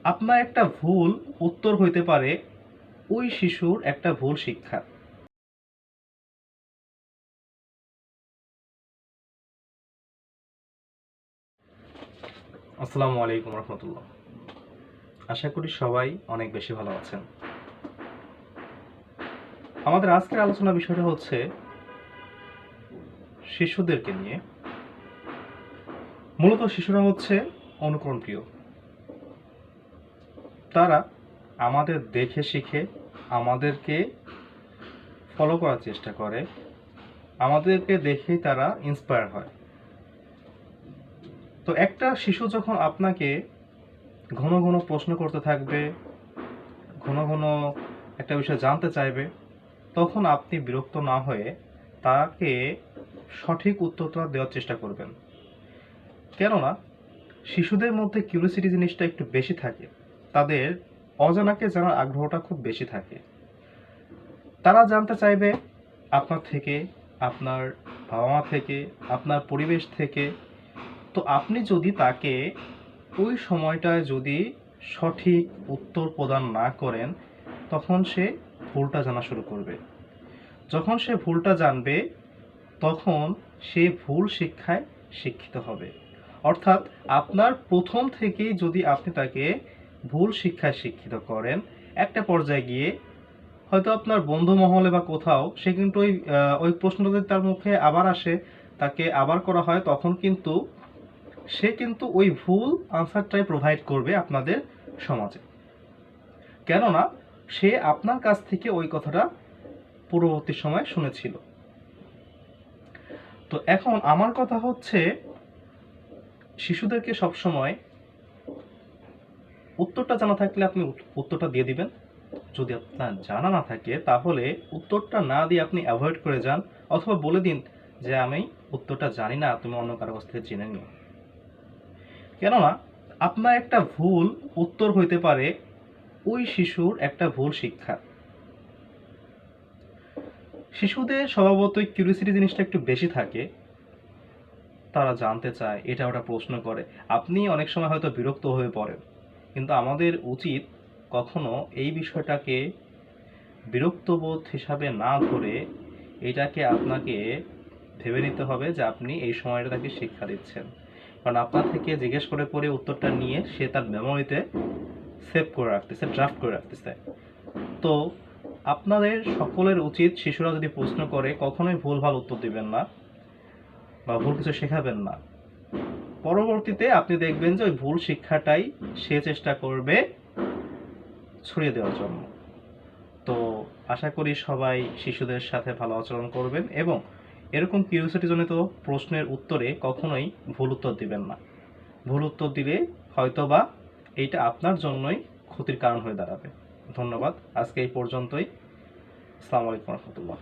আপনার একটা ভুল উত্তর হইতে পারে ওই শিশুর একটা ভুল শিক্ষা। আসসালামু আলাইকুম রহমতুল্লাহ। আশা করি সবাই অনেক বেশি ভালো আছেন। আমাদের আজকের আলোচনা বিষয়টা হচ্ছে শিশুদেরকে নিয়ে। মূলত শিশুরা হচ্ছে অনুকরণ প্রিয়। তারা আমাদের দেখে শিখে, আমাদেরকে ফলো করার চেষ্টা করে, আমাদেরকে দেখেই তারা ইন্সপায়ার হয়। তো একটা শিশু যখন আপনাকে ঘন ঘন প্রশ্ন করতে থাকবে, ঘন ঘন একটা বিষয় জানতে চাইবে, তখন আপনি বিরক্ত না হয়ে তাকে সঠিক উত্তরটা দেওয়ার চেষ্টা করবেন। কেননা শিশুদের মধ্যে কিউরিওসিটি জিনিসটা একটু বেশি থাকে, তাদের অজানাকে জানার আগ্রহটা খুব বেশি থাকে। তারা জানতে চাইবে আপনার থেকে, আপনার বাবা মা থেকে, আপনার পরিবেশ থেকে। তো আপনি যদি তাকে ওই সময়টায় যদি সঠিক উত্তর প্রদান না করেন, তখন সে ভুলটা জানা শুরু করবে। যখন সে ভুলটা জানবে, তখন সে ভুল শিক্ষায় শিক্ষিত হবে। অর্থাৎ আপনার প্রথম থেকেই যদি আপনি তাকে ভুল শিক্ষায় শিক্ষিত করেন, একটা পর্যায়ে গিয়ে হয়তো আপনার বন্ধু মহলে বা কোথাও সে কিন্তু ওই প্রশ্নটা যদি তার মুখে আবার আসে, তাকে আবার করা হয়, তখন কিন্তু সে কিন্তু ওই ভুল আনসারটাই প্রোভাইড করবে আপনাদের সমাজে। কেননা সে আপনার কাছ থেকে ওই কথাটা পূর্ববর্তী সময় শুনেছিল। তো এখন আমার কথা হচ্ছে, শিশুদেরকে সবসময় উত্তরটা জানা থাকলে আপনি উত্তরটা দিয়ে দিবেন। যদি আপনার জানা না থাকে, তাহলে উত্তরটা না দিয়ে আপনি অ্যাভয়েড করে যান, অথবা বলে দিন যে আমি উত্তরটা জানি না, তুমি অন্য কারো কাছ থেকে জেনে নিও। কেননা আপনার একটা ভুল উত্তর হইতে পারে ওই শিশুর একটা ভুল শিক্ষা। শিশুদের স্বভাবতই কিউরিওসিটি জিনিসটা একটু বেশি থাকে, তারা জানতে চায়, এটা ওটা প্রশ্ন করে। আপনি অনেক সময় হয়তো বিরক্ত হয়ে পড়েন, কিন্তু আমাদের উচিত কখনো এই বিষয়টাকে বিরক্তবোধ হিসাবে না ধরে এটাকে আপনাকে ভেবে নিতে হবে যে আপনি এই সময়টা তাকে শিক্ষা দিচ্ছেন। কারণ আপনার থেকে জিজ্ঞেস করে পরে উত্তরটা নিয়ে সে তার মেমোরিতে সেভ করে রাখতেছে, ড্রাফট করে রাখতেছে। তো আপনাদের সকলের উচিত, শিশুরা যদি প্রশ্ন করে কখনোই ভুলভাল উত্তর দিবেন না বা ভুল কিছু শেখাবেন না। পরবর্তীতে আপনি দেখবেন যে ওই ভুল শিক্ষাটাই সে চেষ্টা করবে ছড়িয়ে দেওয়ার জন্য। তো আশা করি সবাই শিশুদের সাথে ভালো আচরণ করবেন এবং এরকম কিউরিওসিটিজনিত প্রশ্নের উত্তরে কখনোই ভুল উত্তর দিবেন না। ভুল উত্তর দিলে হয়তোবা এইটা আপনার জন্যই ক্ষতির কারণ হয়ে দাঁড়াবে। ধন্যবাদ। আজকে এই পর্যন্তই। আসসালামু আলাইকুম রহমতুল্লাহ।